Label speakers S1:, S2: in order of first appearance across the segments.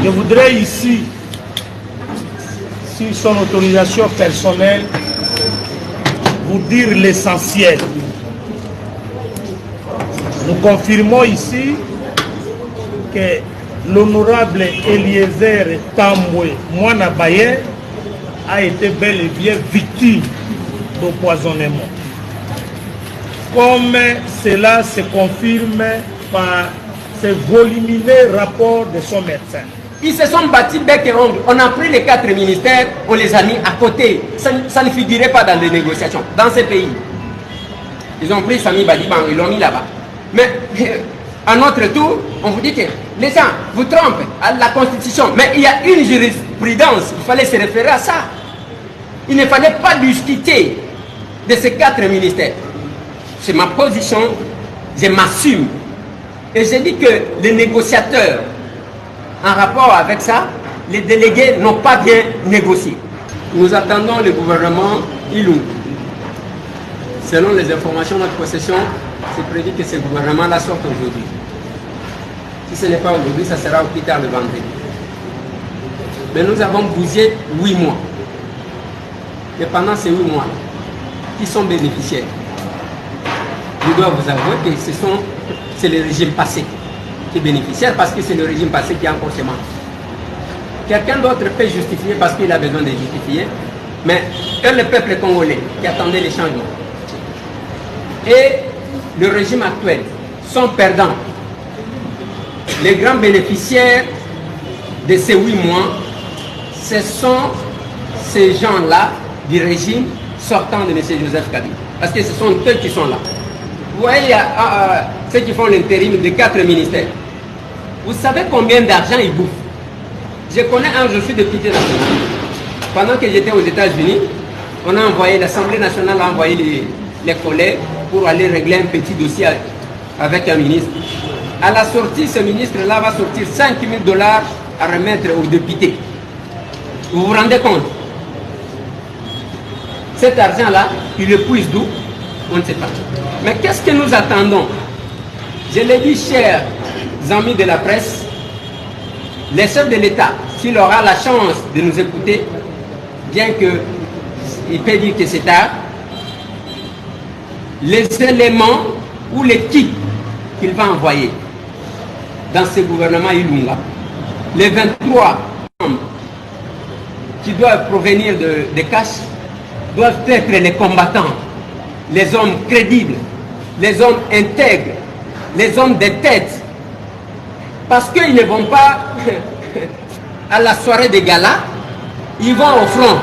S1: Je voudrais ici, sur son autorisation personnelle, vous dire l'essentiel. Nous confirmons ici que l'honorable Eliezer Tambwe Mwana-Baye a été bel et bien victime d'empoisonnement. Comme cela se confirme par ce volumineux rapport de son médecin.
S2: Ils se sont battus bec et ongle. On a pris les 4 ministères, on les a mis à côté. Ça ne figurait pas dans les négociations, dans ces pays. Ils ont pris Sami Badiban, ils l'ont mis là-bas. Mais à notre tour, on vous dit que les gens vous trompent à la Constitution. Mais il y a une jurisprudence, il fallait se référer à ça. Il ne fallait pas discuter de ces 4 ministères. C'est ma position, je m'assume. Et j'ai dit que les négociateurs, en rapport avec ça, les délégués n'ont pas bien négocié. Nous attendons le gouvernement Ilunga. Selon les informations de notre possession, c'est prévu que ce gouvernement-là sorte aujourd'hui. Si ce n'est pas aujourd'hui, ça sera au plus tard le vendredi. Mais nous avons bougé 8 mois. Et pendant ces 8 mois, qui sont bénéficiaires? Je dois vous avouer que c'est le régime passé qui est bénéficiaire parce que c'est le régime passé qui a encore ses manques. Quelqu'un d'autre peut justifier parce qu'il a besoin de justifier, mais le peuple congolais qui attendait les changements et le régime actuel sont perdants. Les grands bénéficiaires de ces 8 mois, ce sont ces gens-là du régime sortant de M. Joseph Kabila. Parce que ce sont eux qui sont là. Vous voyez, il y a ceux qui font l'intérim de 4 ministères. Vous savez combien d'argent ils bouffent? Je connais je suis député national. Pendant que j'étais aux États-Unis, on a envoyé, l'Assemblée nationale a envoyé les collègues pour aller régler un petit dossier avec un ministre. À la sortie, ce ministre-là va sortir $5 000 à remettre aux députés. Vous vous rendez compte? Cet argent-là, il le puise d'où? On ne sait pas. Mais qu'est-ce que nous attendons? Je l'ai dit, chers amis de la presse, les chefs de l'État, s'il aura la chance de nous écouter, bien qu'il peut dire que c'est tard, les éléments ou l'équipe qu'il va envoyer dans ce gouvernement Ilunga, les 23 membres qui doivent provenir de Cache, doivent être les combattants, les hommes crédibles, les hommes intègres, les hommes de tête. Parce qu'ils ne vont pas à la soirée des galas, ils vont au front.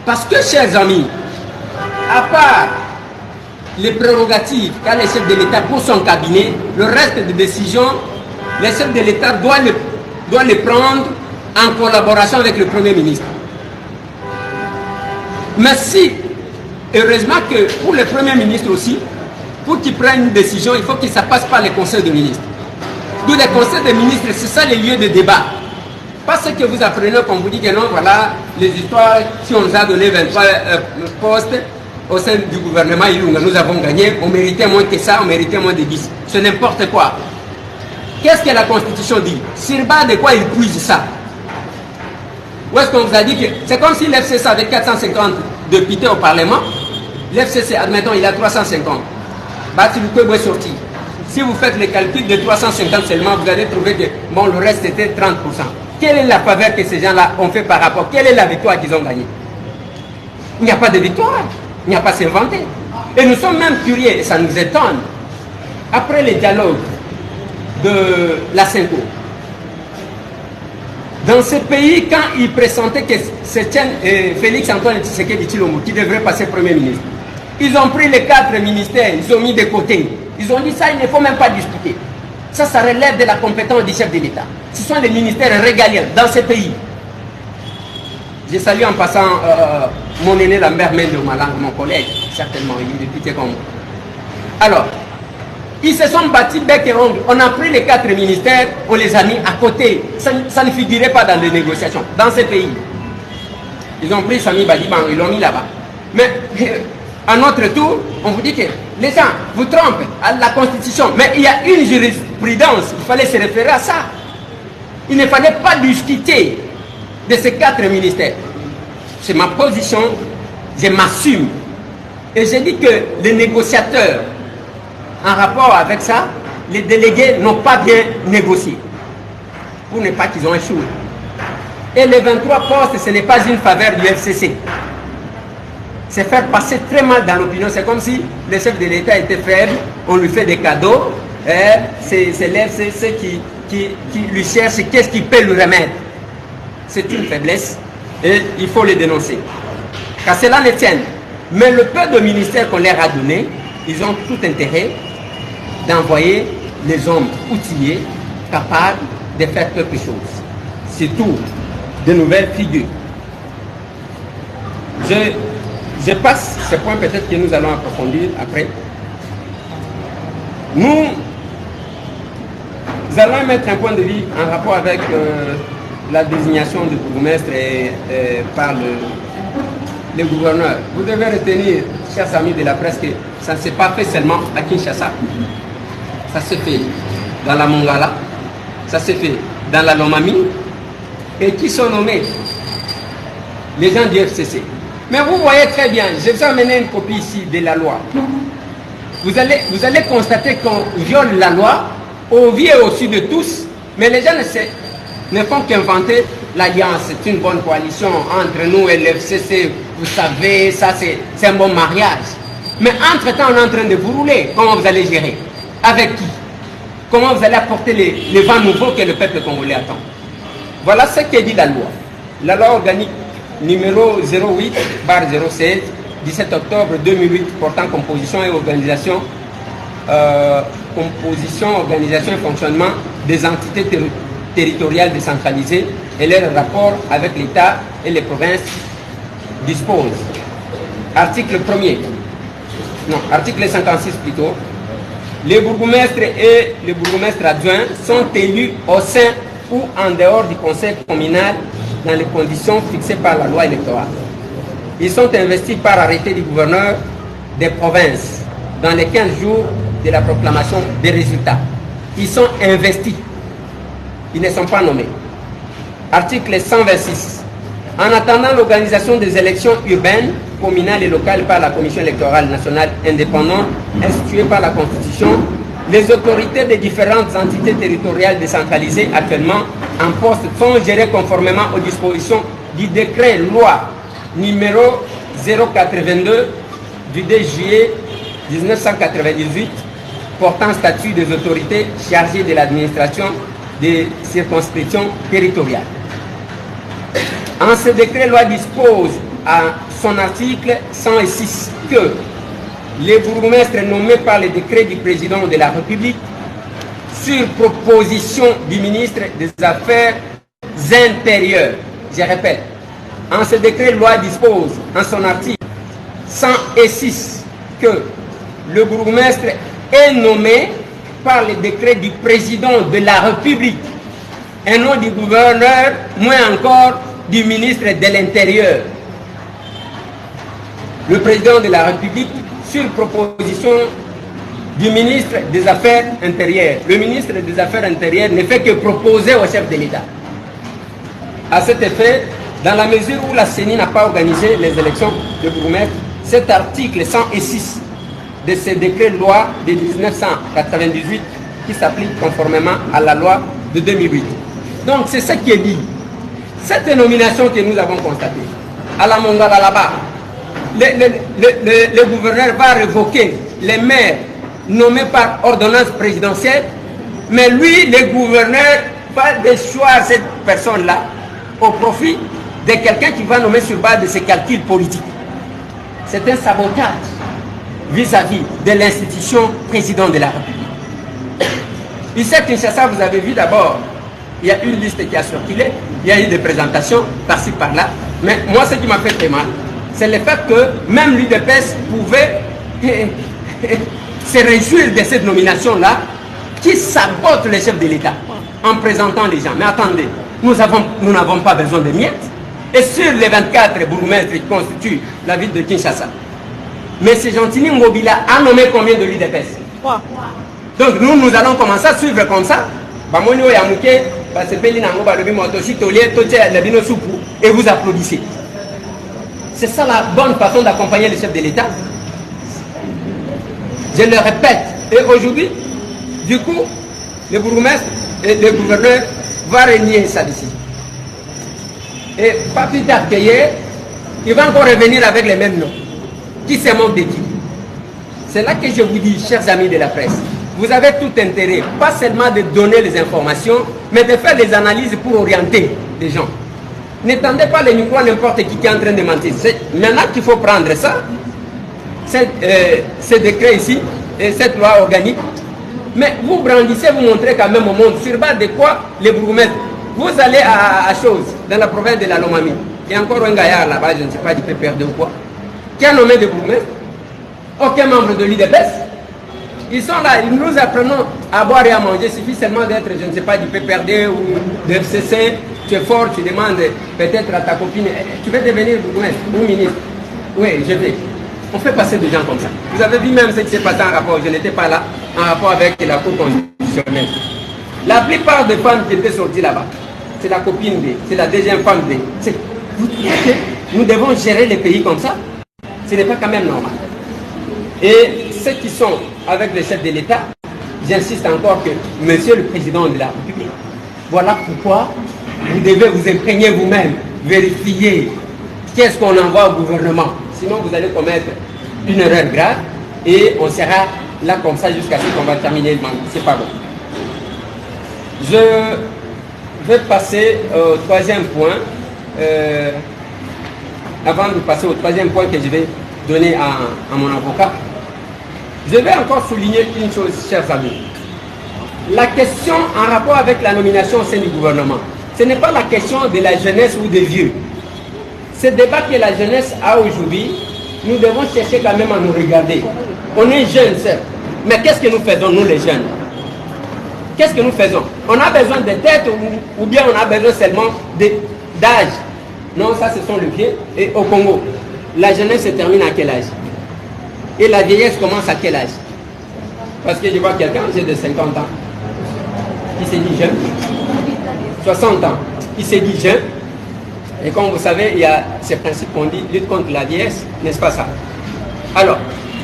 S2: Parce que, chers amis, à part les prérogatives qu'a le chef de l'État pour son cabinet, le reste des décisions, le chef de l'État doit les prendre en collaboration avec le Premier ministre. Mais si, heureusement que pour le Premier ministre aussi, pour qu'il prenne une décision, il faut que ça passe par les conseils de ministres. D'où les conseils de ministres, c'est ça les lieux de débat. Pas ce que vous apprenez quand vous dites que non, voilà, les histoires, si on nous a donné 23 postes au sein du gouvernement Ilunga, nous avons gagné, on méritait moins que ça, on méritait moins de 10. C'est n'importe quoi. Qu'est-ce que la Constitution dit? Sur base de quoi il puise ça? Où est-ce qu'on vous a dit que c'est comme si l'FCC avait 450 députés au Parlement, l'FCC, admettons, il a 350. Bati Lukwebo est sorti. Si vous faites le calcul de 350 seulement, vous allez trouver que bon, le reste était 30%. Quelle est la faveur que ces gens-là ont fait par rapport? Quelle est la victoire qu'ils ont gagnée? Il n'y a pas de victoire. Il n'y a pas à s'inventer. Et nous sommes même curieux, et ça nous étonne. Après les dialogues de la Cinco, dans ce pays, quand ils pressentaient que c'était Félix Antoine Tshisekedi Tshilombo qui devrait passer Premier ministre, ils ont pris les 4 ministères, ils ont mis de côté. Ils ont dit ça, il ne faut même pas discuter. Ça relève de la compétence du chef de l'État. Ce sont les ministères régaliens dans ce pays. Je salue en passant mon aîné Lambert Mende Malang, mon collègue, certainement, il est député comme moi. Alors, ils se sont battus bec et ongle. On a pris les 4 ministères, on les a mis à côté. Ça ne figurait pas dans les négociations, dans ces pays. Ils ont pris Sami Badiban, ils l'ont mis là-bas. Mais à notre tour, on vous dit que les gens vous trompent à la Constitution. Mais il y a une jurisprudence, il fallait se référer à ça. Il ne fallait pas discuter de ces 4 ministères. C'est ma position, je m'assume. Et j'ai dit que les négociateurs, en rapport avec ça, les délégués n'ont pas bien négocié. Pour ne pas qu'ils ont échoué. Et les 23 postes, ce n'est pas une faveur du FCC. C'est faire passer très mal dans l'opinion. C'est comme si le chef de l'État était faible, on lui fait des cadeaux, c'est l'FCC qui lui cherche qu'est-ce qui peut le remettre. C'est une faiblesse et il faut le dénoncer. Car cela ne tienne. Mais le peu de ministères qu'on leur a donné, ils ont tout intérêt d'envoyer les hommes outillés, capables de faire quelque chose. Surtout de nouvelles figures. Je passe ce point peut-être que nous allons approfondir après. Nous allons mettre un point de vue en rapport avec la désignation du bourgmestre par le gouverneur. Vous devez retenir, chers amis de la presse, que ça ne s'est pas fait seulement à Kinshasa. Ça se fait dans la Mongala, ça se fait dans la Lomami, et qui sont nommés les gens du FCC. Mais vous voyez très bien, je vous ai amené une copie ici de la loi. Vous allez constater qu'on viole la loi, on vit au-dessus de tous, mais les gens ne font qu'inventer l'alliance. C'est une bonne coalition entre nous et l'FCC. Vous savez, ça c'est un bon mariage. Mais entre-temps, on est en train de vous rouler. Comment vous allez gérer? Avec qui? Comment vous allez apporter les vents nouveaux que le peuple congolais attend? Voilà ce que dit la loi. La loi organique numéro 08/016, 17 octobre 2008, portant composition et organisation et fonctionnement des entités territoriales décentralisées et leur rapport avec l'État et les provinces dispose. Article 1er. Non, article 56 plutôt. Les bourgmestres et les bourgmestres adjoints sont élus au sein ou en dehors du conseil communal dans les conditions fixées par la loi électorale. Ils sont investis par arrêté du gouverneur des provinces dans les 15 jours de la proclamation des résultats. Ils sont investis. Ils ne sont pas nommés. Article 126. En attendant l'organisation des élections urbaines, communales et locales par la Commission électorale nationale indépendante instituée par la Constitution, les autorités des différentes entités territoriales décentralisées actuellement en poste sont gérées conformément aux dispositions du décret loi numéro 082 du 2 juillet 1998 portant statut des autorités chargées de l'administration des circonscriptions territoriales. En ce décret loi dispose à son article 106 que les bourgmestres nommés par le décret du président de la République sur proposition du ministre des Affaires intérieures. Je répète, en ce décret loi dispose en son article 106 que le bourgmestre est nommé par le décret du président de la République et non du gouverneur, moins encore du ministre de l'Intérieur. Le président de la République sur proposition du ministre des Affaires intérieures. Le ministre des Affaires intérieures ne fait que proposer au chef de l'État. À cet effet, dans la mesure où la CENI n'a pas organisé les élections de bourgmestre, cet article 106 de ce décret loi de 1998 qui s'applique conformément à la loi de 2008. Donc c'est ce qui est dit. Cette nomination que nous avons constatée, à la Mongala là-bas, le gouverneur va révoquer les maires nommés par ordonnance présidentielle, mais lui, le gouverneur, va déchoir cette personne-là au profit de quelqu'un qui va nommer sur base de ses calculs politiques. C'est un sabotage vis-à-vis de l'institution président de la République. Ici à Kinshasa, vous avez vu d'abord, il y a une liste qui a circulé, il y a eu des présentations par-ci par-là, mais moi ce qui m'a fait très mal, c'est le fait que même l'UDPS pouvait se réjouir de cette nomination-là qui sabote le chef de l'État en présentant les gens. Mais attendez, nous n'avons pas besoin de miettes. Et sur les 24 bourgmestres qui constituent la ville de Kinshasa, M. Gentini Ngobila a nommé combien de l'UDPS? Donc nous allons commencer à suivre comme ça. et vous applaudissez. C'est ça la bonne façon d'accompagner le chef de l'État. Je le répète. Et aujourd'hui, du coup, le bourgmestre et le gouverneur va renier sa décision. Et pas plus tard qu'hier, il va encore revenir avec les mêmes noms. Qui se moque de qui? C'est là que je vous dis, chers amis de la presse, vous avez tout intérêt, pas seulement de donner les informations, mais de faire des analyses pour orienter les gens. N'étendez pas les micros à n'importe qui est en train de mentir. C'est maintenant qu'il faut prendre ça, ce décret ici, et cette loi organique. Mais vous brandissez, vous montrez quand même au monde sur base de quoi les bourgmestres. Vous allez à chose, dans la province de la Lomami. Il y a encore un gaillard là-bas, je ne sais pas, du PPRD ou quoi, qui a nommé des bourgmestres. Aucun membre de l'IDPS. Ils sont là, nous apprenons à boire et à manger. Il suffit seulement d'être, je ne sais pas, du PPRD ou de FCC. Tu es fort, tu demandes peut-être à ta copine, tu veux devenir bourgmestre ou ministre. Oui, je vais. On fait passer des gens comme ça. Vous avez vu même ce qui s'est passé en rapport, je n'étais pas là, en rapport avec la Cour constitutionnelle. La plupart des femmes qui étaient sorties là-bas, c'est la copine de, c'est la deuxième femme de. Vous trouvez que nous devons gérer les pays comme ça? Ce n'est pas quand même normal. Et ceux qui sont avec le chef de l'État, j'insiste encore que Monsieur le Président de la République, voilà pourquoi vous devez vous imprégner vous-même, vérifier qu'est-ce qu'on envoie au gouvernement. Sinon vous allez commettre une erreur grave et on sera là comme ça jusqu'à ce qu'on va terminer le mandat. C'est pas bon. Je vais passer au troisième point. Avant de passer au troisième point que je vais donner à mon avocat, je vais encore souligner une chose, chers amis. La question en rapport avec la nomination au sein du gouvernement, ce n'est pas la question de la jeunesse ou des vieux. Ce débat que la jeunesse a aujourd'hui, nous devons chercher quand même à nous regarder. On est jeunes, certes, mais qu'est-ce que nous faisons, nous les jeunes? Qu'est-ce que nous faisons? On a besoin de tête ou bien on a besoin seulement d'âge? Non, ça ce sont les vieux. Et au Congo, la jeunesse se termine à quel âge? Et la vieillesse commence à quel âge? Parce que je vois quelqu'un, j'ai de 50 ans, qui s'est dit jeune, 60 ans, qui s'est dit jeune. Et comme vous savez, il y a ces principes qu'on dit, lutte contre la vieillesse, n'est-ce pas ça? Alors,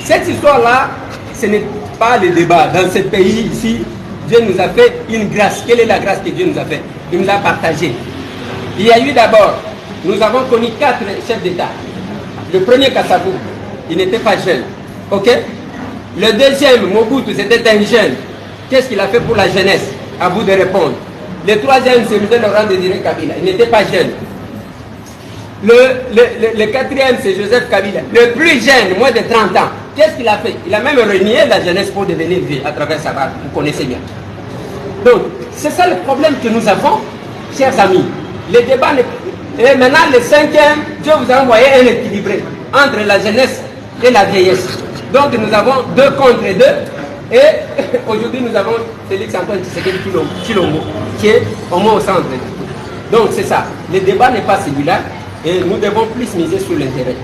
S2: cette histoire-là, ce n'est pas le débat. Dans ce pays ici, Dieu nous a fait une grâce. Quelle est la grâce que Dieu nous a fait? Il nous a partagé. Il y a eu d'abord, nous avons connu 4 chefs d'État. Le premier, Kassabou, il n'était pas jeune. Ok? Le deuxième, Mobutu, c'était un jeune. Qu'est-ce qu'il a fait pour la jeunesse? À vous de répondre. Le troisième, c'est M. Laurent Désiré Kabila. Il n'était pas jeune. Le quatrième, c'est Joseph Kabila. Le plus jeune, moins de 30 ans. Qu'est-ce qu'il a fait? Il a même renié la jeunesse pour devenir vieux à travers sa barbe. Vous connaissez bien. Donc, c'est ça le problème que nous avons, chers amis. Les débats... Et maintenant, le cinquième, Dieu vous a envoyé un équilibré entre la jeunesse et la vieillesse. Donc, nous avons 2 contre 2. Et aujourd'hui, nous avons Félix Antoine Tshisekedi Tshilombo, qui est au moins au centre. Donc, c'est ça. Le débat n'est pas celui-là. Et nous devons plus miser sur l'intérêt.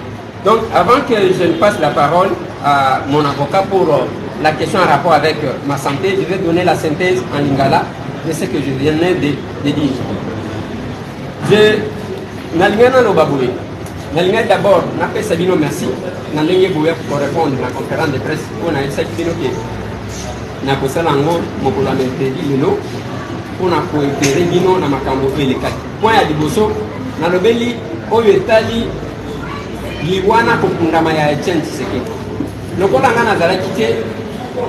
S2: Donc, avant que je ne passe la parole à mon avocat pour la question en rapport avec ma santé, je vais donner la synthèse en lingala de ce que je venais de dire. Nalingana no baboué. Nalingana d'abord, n'a pas Sabino merci. Nalingé boué pour répondre à la conférence de presse. On a eu ça qui est n'a pas ça l'ango, mon problème est lilo. On a coopéré bino na makambo les 4 points à diboso. Nalobeli oyo etali liwana kokundama ya Etienne Tshisekedi. Lokola nga nazalaki te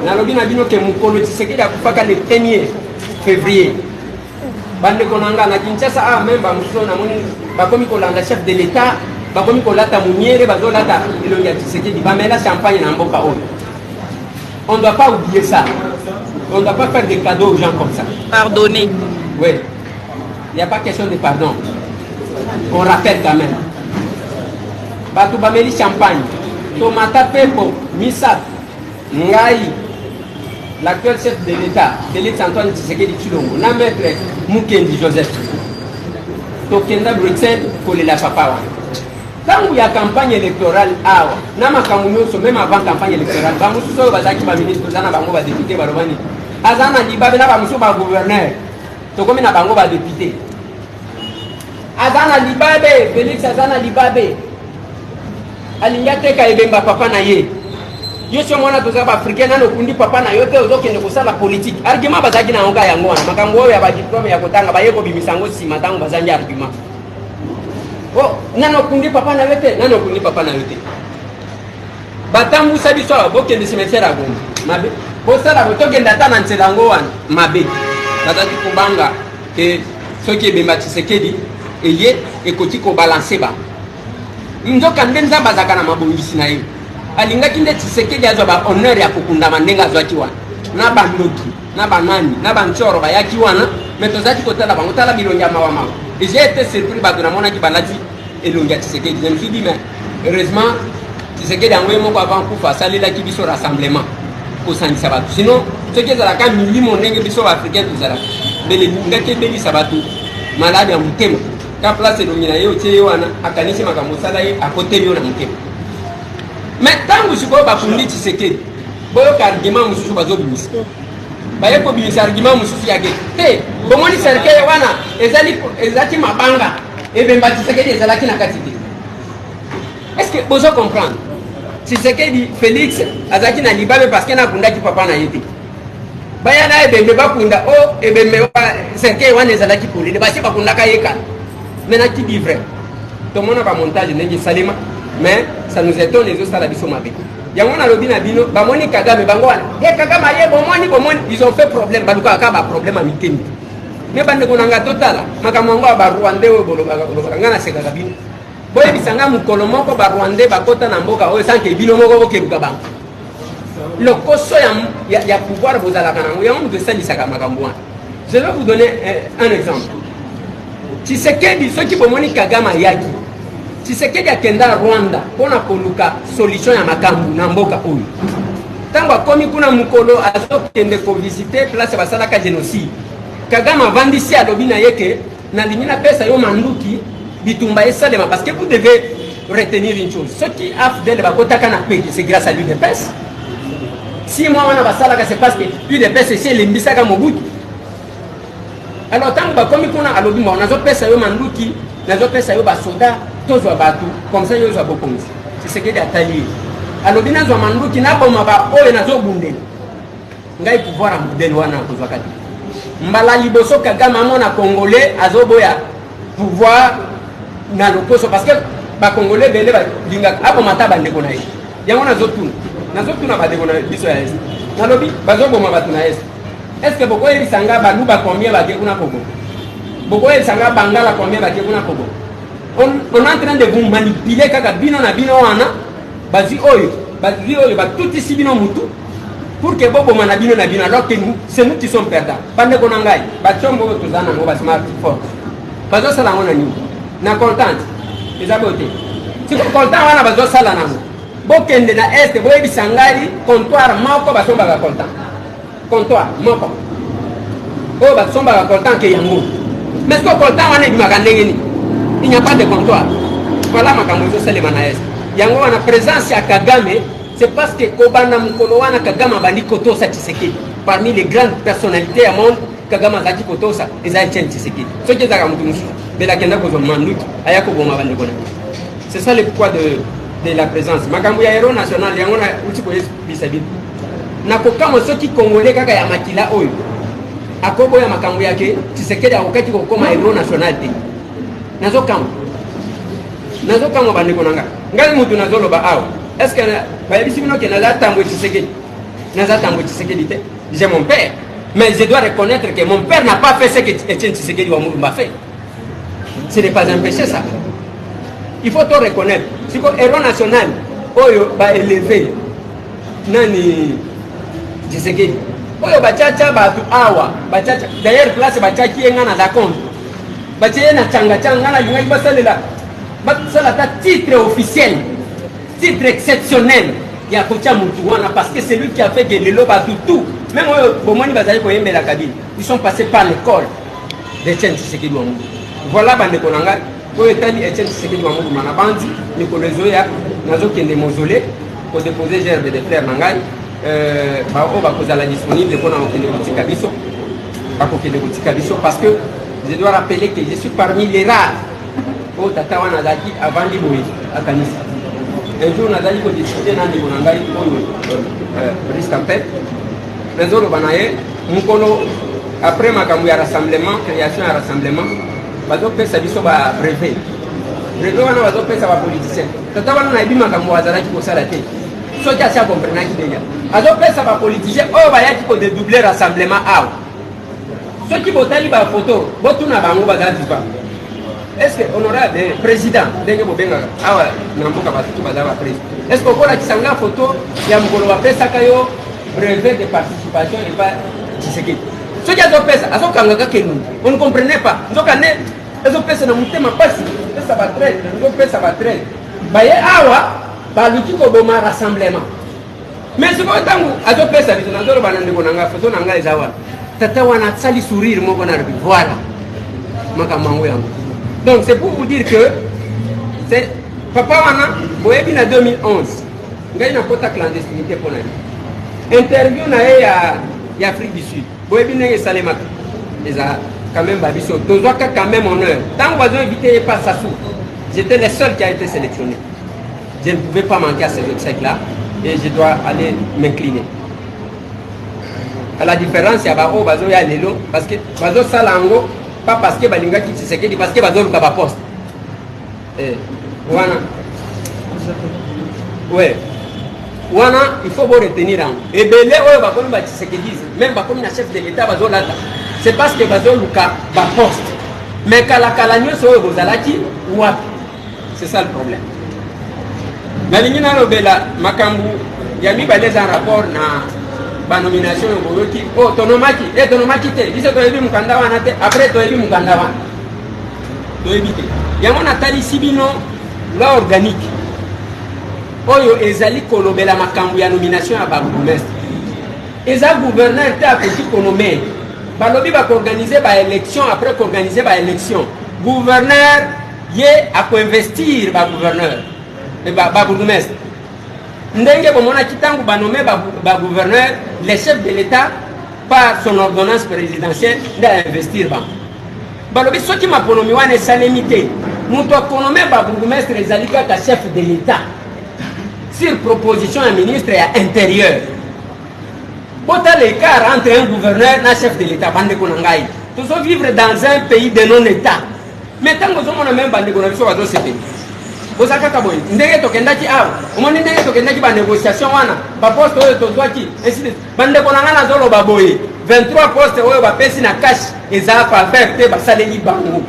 S2: nalobi na bino ke mukolo Tshisekedi akufaka le 1er février. Bande konanga na Kinshasa même bamuso na moni bakomi kolanda chef de l'État, bakomi kolata muniere bazolata ilonga Tshisekedi bamela champagne na mboka oyo. On ne doit pas oublier ça. On ne doit pas faire des cadeaux aux gens comme ça.
S3: Pardonner.
S2: Oui. Il n'y a pas question de pardon. On rappelle quand même. Batu bameli champagne. Tomata Pepo, Misat, Ngai, l'actuel chef de l'État, Félix Antoine Tshisekedi Tshilombo, la maître Mukendi Joseph. Tokenda Bruxelles, Kolela Papawa. Quand il y a campagne électorale, même avant campagne électorale, il y a des ministres, des députés, Azana Dibabela, gouverneur. tokomi na bango ba député azana libabe Félix azana libabe alingi ateka ebemba papa na ye yo so mwana toza ba africain nano kundi papa na yo te ozokende kosala politique argument bazaki na onga yango wana makambo oyo ya ba diplôme ya kotanga bayeko bimisango sima tango bazangi argument oh nano kundi papa na yo te nano kundi papa na yo te batambusa biso bokende cimetière agomba mabe bosala botokende ata na nzela yango wana mabe bazaki kobanga ke soki ebemba Tshisekedi eye ekoti kobalanse ba nzoka nde nzambe azalaka na mabongisi na ye alingaki nde Tshisekedi azwa ba honneur ya kokundama ndenge azwaki wana na bandoki na banani na banchoro bayaki wana me tozalaki kotala bango tala bilongi ya mawa mawa et j'ai été surpris bato namonaki balati elongi ya Tshisekedi je me suis dit mais heureusement Tshisekedi yango ye moko avant kufa asalelaki biso rassemblement kosangisa bato sinon soki ezalaka milimo ndenge biso baafricain tozalaka mbele ngaki ebelisa bato malade ya motema ka place elongi na ye otie ye wana akanisi makambo osala ye akoteli yo na motema mais ntango sikoyo bafundi Tshisekedi boyoka argument mosusu bazobimisa baye kobimisa argument mosusu yake te bomoni cercueil wana ezalaki mabanga ebemba Tshisekedi ezalaki na kati te est-ce que bozo comprendre Tshisekedi Félix azalaki na libabe parce que nakundaki papa na ye te baya na ebembe bakunda o ebembe cercueil wana ezalaki polele basi bakundaka ye kala maintenant qui dit vrai tout le monde va montage ndenge salima mais ça nous étonne les autres la biso mabe yango na lobi na bino bamoni Kagame bango wana Kagame ye bomoni ils ont fait problème baluka ka ba problème amiteni mais bande konanga totala makambo ngo ba Rwanda o bolo nga na seka bino boye bisanga mukolo moko ba Rwanda bakota na mboka oyo sanke bino moko bokeruka bango le koso ya pouvoir bozala kana yango de salisaka makambo wana je vais vous donner un exemple Tshisekedi soki bomoni Kagame yaki Tshisekedi akenda Rwanda pona koluka solution ya makambo na mboka oyo tango akomi kuna mukolo azokende ko visiter place basalaka génocide Kagame avandisi alobi na yeke na limina pesa yo manduki bitumba esalema parce que vous devez retenir une chose ce qui afdel bakotaka na peki c'est grâce à lui de pesa si moi wana basalaka c'est parce que lui de pesa c'est lembisaka mobutu alors tango bakomi kuna alobi mo nazo pesa yo manduki nazo pesa yo basoda tozwa batu comme ça yo zo bokonzi Tshisekedi atali alobi nazo manduki na boma ba oyo nazo bundela ngai pouvoir a modèle wana kozwa kati mbala liboso Kagame amona congolais azoboya pouvoir na lokoso parce que ba congolais bele ba linga abo mataba ndeko na ye yango nazotuna ba ndeko na biso ya est nalobi bazoboma batu na est-ce que boko elisanga baluba combien ba kuna Congo boko elisanga bangala combien ba kuna Congo on est en train de vous manipuler kaka bino na bino wana bazi oyo ba tout ici bino mutu pour que bobo na bino alors que nous c'est nous qui sommes perdants bande ko nangai ba chombo tozana ngo ba smartphone bazo sala ngona ni na content ezabote si ko content wana bazo sala nango bokende na est boye bisangari comptoir moko basomba ka content comptoir moko o basomba ka content ke yango mais ko content wana bimaka ndenge ni il n'y a pas de comptoir voilà makambo zo sala na est yango wana présence ya Kagame c'est parce que Kobana mukolo wana Kagame bandi kotosa Tshisekedi parmi les grandes personnalités du monde Kagame azaki kotosa ezali Tshisekedi soki ezaka mutu musu bela kenda ko manduki ayako boma bande kona c'est ça le poids de la présence makambo ya héros national yango na utiko bisabi na kokamo soki congolais kaka ya makila oyo akobo ya makambo yake Tshisekedi akokati ko koma héros national te nazo kamo bande kona ngali mutu nazoloba awo est-ce que bayebisi bino ke naza tambo Tshisekedi te j'ai mon père mais je dois reconnaître que mon père n'a pas fait ce que Etienne Tshisekedi m'a fait ce n'est pas un péché ça il faut tout reconnaître si ko héros national oyo ba élevé nani Tshisekedi oyo bachacha batu awa bachacha d'ailleurs place bachaki yenga na za compte bachaye na changa na linga basalela basala ta titre officiel titre exceptionnel ya kocha mutu wana parce que c'est lui qui a fait que le loba tout même bomoni bazali ko yembela kabine ils sont passés par l'école d'Etienne Tshisekedi Wamungu voilà bande konanga ko etali Etienne Tshisekedi Wamungu mana bandi ni ko lezoya nazo kende mausolée pour déposer gerbe de frère nangai ba o ba kozala disponible pour na okende kotika biso parce que je dois rappeler que je suis parmi les rares au Tatawa Nazaki avant d'Iboui à Kanissa. Un jour, Nazaki a décidé de Bonangaï pour risque en tête. Les autres Banaye, Mukolo, après ma camouille rassemblement, création à rassemblement, Bazo Pesa Biso va brevet. Brevet, on a Bazo Pesa va politicien. Tatawa Naïbi Makamou Azaraki pour ça la tête. Ce qui a ça compris, Bazo Pesa va politicien, oh, va y avoir de doubler rassemblement. Ceux qui votent la photo, votent na bango bazali pas. Est-ce que honorable président ndenge bobenga awa namboka batu bazaba président. Est-ce que kola kisanga photo ya mukolo wa pesa kayo brevet de participation et pas Tshisekedi. Ceux qui ont pesa azokanga kakenu. On ne comprenait pas. Nzokane ezo pesa na mutema pasi. Pesa ba traite, ngo pesa ba traite. Baye awa ba luki ko boma rassemblement. Mais ce que tangu azo pesa biso ndoro banande konanga photo nanga ezawa. Tata wana sali sourire moko na voilà makamango yango. Donc c'est pour vous dire que c'est papa wana boyebi na 2011 ngai na kota clandestinité pour na interview na ya Afrique du Sud boyebi nenge salemaka eza quand même babiso tozwaka quand même honneur tant qu'ils ont évité pas Sassou. J'étais le seul qui a été sélectionné. Je ne pouvais pas manquer à ce obsèque là et je dois aller m'incliner. À la différence, il y a Baro, Bazo, il y a Lelo, parce que Bazo Salango, pas parce que Balinga qui se séquille, parce que Bazo le poste. Wana. Ouais. Wana, il faut vous retenir. Et Belé, ouais, Bakoum Batissekedi, même Bakoum, la chef de l'État, Bazo Lata. C'est parce que Bazo Luka va poste. Mais Kalakalagno, c'est Bozalaki, Wap. C'est ça le problème. Malingina Robela, Makambu, il y a mis un rapport dans. Ba nomination yoboyoki oh tonomaki te biso toyebi mukanda wana te après toyebi mukanda wana toyebi te yango natali sibino la organique oyo ezali kolobela makambo ya nomination ya babourgmestre eza gouverneur te apesi konomé balobi bakoorganize baélection après koorganize baélection gouverneur ye akoinvestir bagouverneur babourgmestre ndenge bomona kitangu banomé ba gouverneur les chefs de l'État par son ordonnance présidentielle d'investir ba balobi soki maponomi wana salemité muto akonomé ba bourgmestre ezali kaka chef de l'État sur proposition d'un ministre à intérieur bota l'écart entre un gouverneur et un chef de l'État bande konangai tous vivre dans un pays de non-État mais tant que on a même bande konangai so wazo sepe bozaka kaboy ndenge tokendaki awa omoni ndenge tokendaki ba négociation wana ba poste oyo tozwaki ainsi de bande konanga na zolo baboye 23 postes oyo ba pesi na cash eza pa faire te ba saleli bango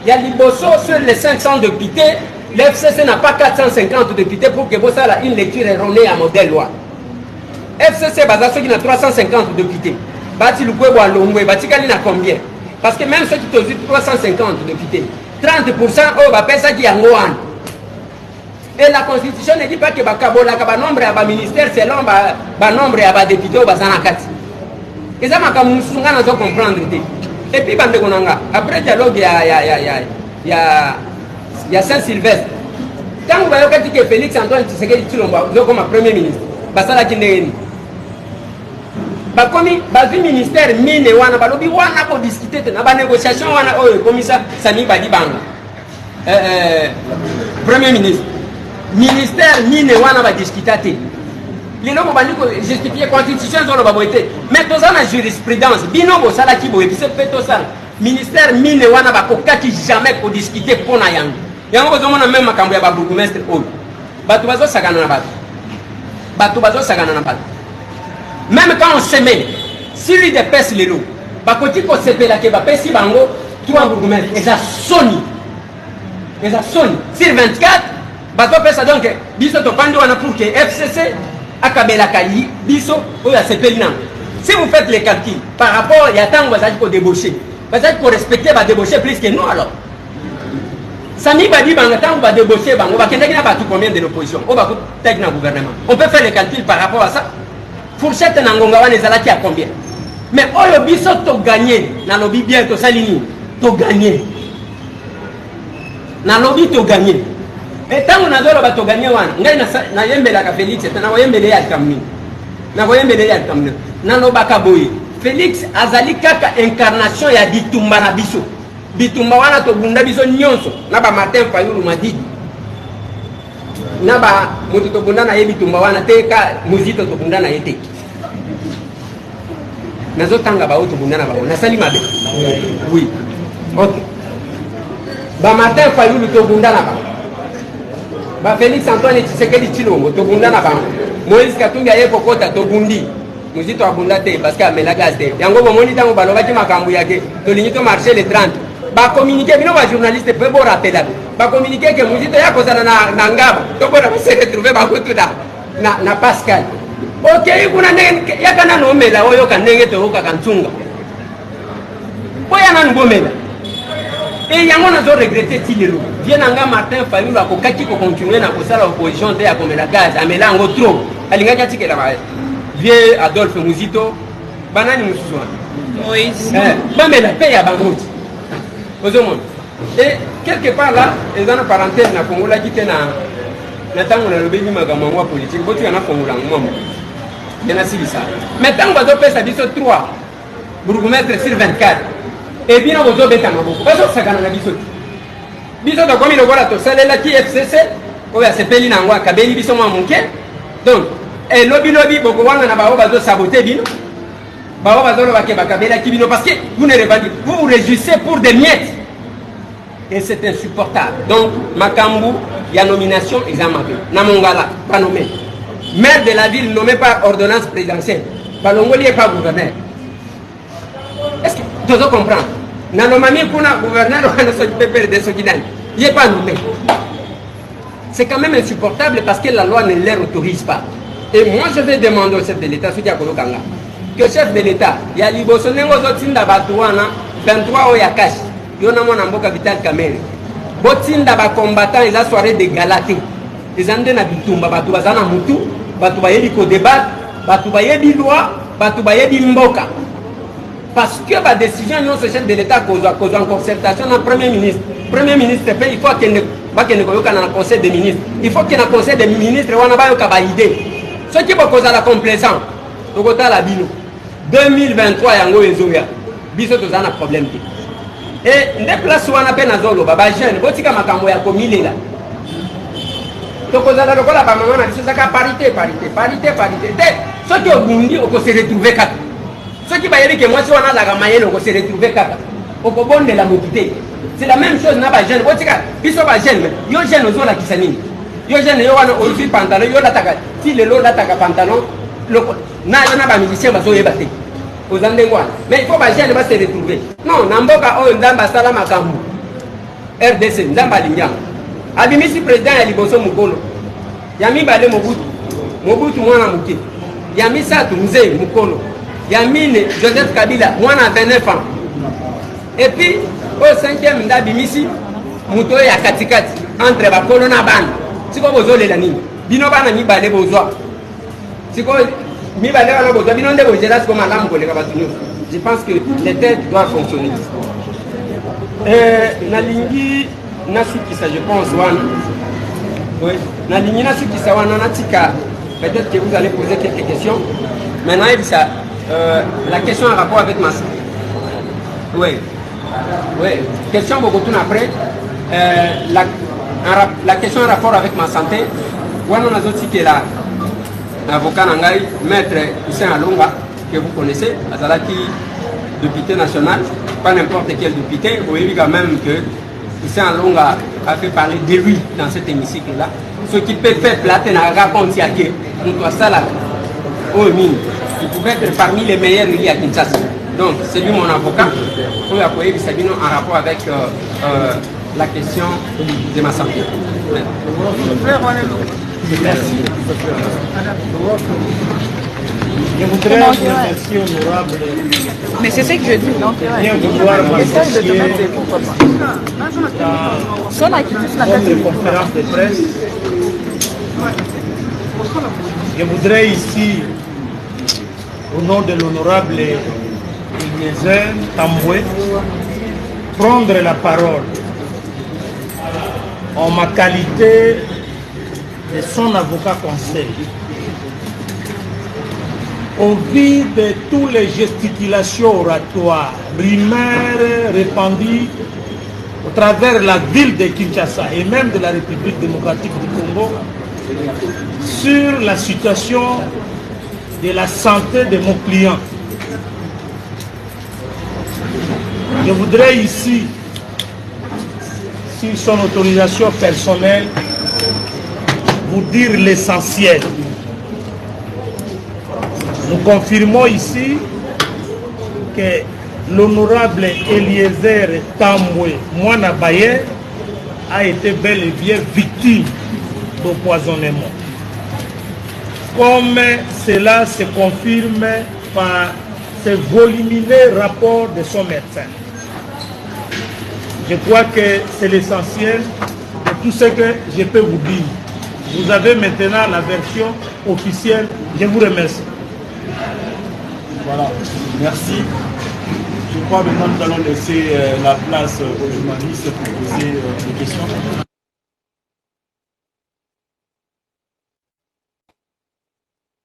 S2: ya liboso sur les 500 députés l'FCC n'a pas 450 députés pour que bosala une lecture erronée à modèle loi FCC baza ceux qui na 350 députés bati lukwebo alongwe batikali na combien parce que même ceux qui tozi 350 députés 30% oyo ba pesa ki yango wana. Et la constitution ne dit pas que Bakabola ka nombre à ministère selon ba nombre à députés ou bazana kati. Et ça maka musunga na zo comprendre te. Et puis bande konanga après dialogue ya Saint-Sylvestre. Quand vous voyez que Félix Antoine Tshisekedi Tshilombo zo comme premier ministre, basala kindeni. Ba komi ba vi ministère mine wana ba lobi wana ko discuter na ba négociation wana oyo commissaire Sami Badi Banga. Premier ministre ministère mine wana ba discuter te lino bandi ko justifier constitution zo lo baboité mais to na jurisprudence bino bo sala ki boye se peto sala ministère mine wana ba kokaki jamais ko discuter pona yango ko zomona même makambo ya ba bourgmestre oyo batu bazo sakana na batu même quand on se met sur lui des pèse les lots ba koti ko sepela ke ba pesi bango 3 bourgmestre eza soni sur 24 bato pesa donc biso to pandi wana pour que FCC akabela kayi biso oya sepeli nan. Si vous faites les calculs par rapport ya tango bazali ko débaucher bazali ko respecter ba débaucher plus que nous alors Sami Badi Banga tango ba débaucher bango ba kendaki na ba tout combien de l'opposition o ba ko tek na gouvernement on peut faire les calculs par rapport à ça fourchette na ngonga wana ezalaki à combien mais oyo biso to gagner na lobby bien to salini to gagner na lobby to gagner. Et tant qu'on a dit que tu gagnes, na yembela ka Félix, na yembela ya kamni. Na yembela ya kamni. Na no bakaboy. Félix azali kaka incarnation ya bitumba na biso. Bitumba wana to bunda biso nyonso na ba Martin Fayulu Madidi. Na ba mutu to bunda na ye bitumba wana te ka muzito to bunda na yete. Nazo tanga ba to bunda na ba. Na sali mabe. Oui. OK. Ba Martin Fayulu to bunda na ba. Ba Félix Antoine Tshisekedi Tshilombo to bunda na ba. Moïse Katumbi aye kokota to bundi. Muzito abunda te parce que amela gaz te. Yango bomoni tango baloba ki makambu yake. To linito marché le 30. Ba communiquer bino ba journaliste peut bo rappeler. Ba communiquer que muzito ya kozana na ngaba. To bona se retrouver ba kutuda na Pascal. OK, kuna ndenge yakana no mela oyo kanenge to ka kantunga. Boya na ngomela. Et yango na zo regretter tilelo. Bien nga Martin Fayulu akokaki ko continuer na kosala opposition te ya komela gaz amela ngo trop. Alinga katikela ba. Vieux Adolphe Muzito, banani mususu.
S3: Moïse.
S2: Bamela paye à Bangout. Et quelque part là, ils ont une parenthèse na Congo là qui était na tango na lobebi makambo politique, boti na Congo là ngombo. Bien si ça. Maintenant on va faire ça biso 3 bourgmestre sur 24. Et bien on va beta maboko. Parce que ça kana na biso. Biso to komi lokola to salela ki FCC, ko ya sepeli na ngwa kabeli biso mwa monke. Donc et lobby boko wana na bao bazo saboter bino bao bazo loba ke bakabela kibino parce que vous ne revendez vous vous réjouissez pour des miettes et c'est insupportable. Donc makambu ya nomination examen na mongala pas nommé maire de la ville nommé par ordonnance présidentielle balongoli pas gouverneur. Est-ce que tu dois comprendre na nomami kuna gouverneur wana so pepere de Sokidan il est pas nommé. C'est quand même insupportable parce que la loi ne les autorise pas. Et moi, je vais demander au chef de l'État, que le chef de l'État, il y a liboso nengo zotinda batuana 23 au Yakash, yona mona mboka Vital Kamerhe. Botinda ba combattant ils a soirée de Galaté. Ils ont na bitumba batu bazana mutu, batu bayebi ko débat, batu bayebi loi, batu bayebi mboka. Parce que la décision non ce chef de l'État cause en concertation na premier ministre. Premier ministre il faut qu'il ne koyoka na conseil des ministres. Il faut qu'il y ait un conseil des ministres wana ba yoka ba idée. Ce qui va causer la complaisance, la bino 2023 yango ezoya biso tozana problème te. Et nde place wana pe nazolo baba jeune botika makambo ya komilela. To kozala lokola ba mama na biso saka parité. Te ce qui obundi oko se retrouver kaka. Ce qui va dire que moi si wana la mayelo oko se retrouver kaka. Oko bonde la mokité. C'est la même chose na ba jeune botika biso ba jeune yo jeune ozola kisanini. Yo jeune yo wana aussi pantalon yo lataka ti lelo lataka pantalon na yo na ba musicien bazo yeba te ozande ngwa mais il faut ba jeune ba se retrouver non na mboka oyo ndamba sala makambu RDC ndamba linya abimisi président ya liboso mukolo ya mibale Mobutu mwana muke ya misatu mzee mukolo ya mine Joseph Kabila mwana 29 ans et puis au 5e ndabimisi muto ya katikati entre bakolo na bana siko bozolela nini bino bana mibale bozwa siko mibale wana bozwa bino nde bozela siko malamu koleka bato nyonso. Je pense que les têtes doivent fonctionner. Nalingi nasukisa je pense wana oui nalingi nasukisa wana natika peut-être que vous allez poser quelques questions maintenant ça la question en rapport avec ma oui question beaucoup tout après la question en rapport avec ma santé, on a aussi qui est là, l'avocat Nangai, maître Hussein Alonga, que vous connaissez, Azalaki, député national, pas n'importe quel député, vous voyez quand même que Hussein Alonga a fait parler de lui dans cet hémicycle-là. Ce qui peut faire plater dans la réponse à qui nous doit ça là, il pouvait être parmi les meilleurs liés à Kinshasa. Donc, c'est lui mon avocat, pour appuyer Sabino en rapport avec la question de ma santé.
S1: Merci. Je voudrais remercier honorable.
S3: Mais c'est ce que je dis, donc.
S1: Bien vouloir m'associer dans notre conférence de presse. Je voudrais ici, au nom de l'honorable Eliezer Tamboué, prendre la parole en ma qualité de son avocat conseil Au vu de toutes les gesticulations oratoires, rumeurs répandues au travers de la ville de Kinshasa et même de la République démocratique du Congo sur la situation de la santé de mon client, je voudrais ici, sur son autorisation personnelle, vous dire l'essentiel. Nous confirmons ici que l'honorable Eliezer Tambwe Mwana Baye a été bel et bien victime d'empoisonnement. Comme cela se confirme par ce volumineux rapport de son médecin. Je crois que c'est l'essentiel de tout ce que je peux vous dire. Vous avez maintenant la version officielle. Je vous remercie.
S4: Voilà, merci. Je crois maintenant que nous allons laisser la place aux journalistes pour poser des questions.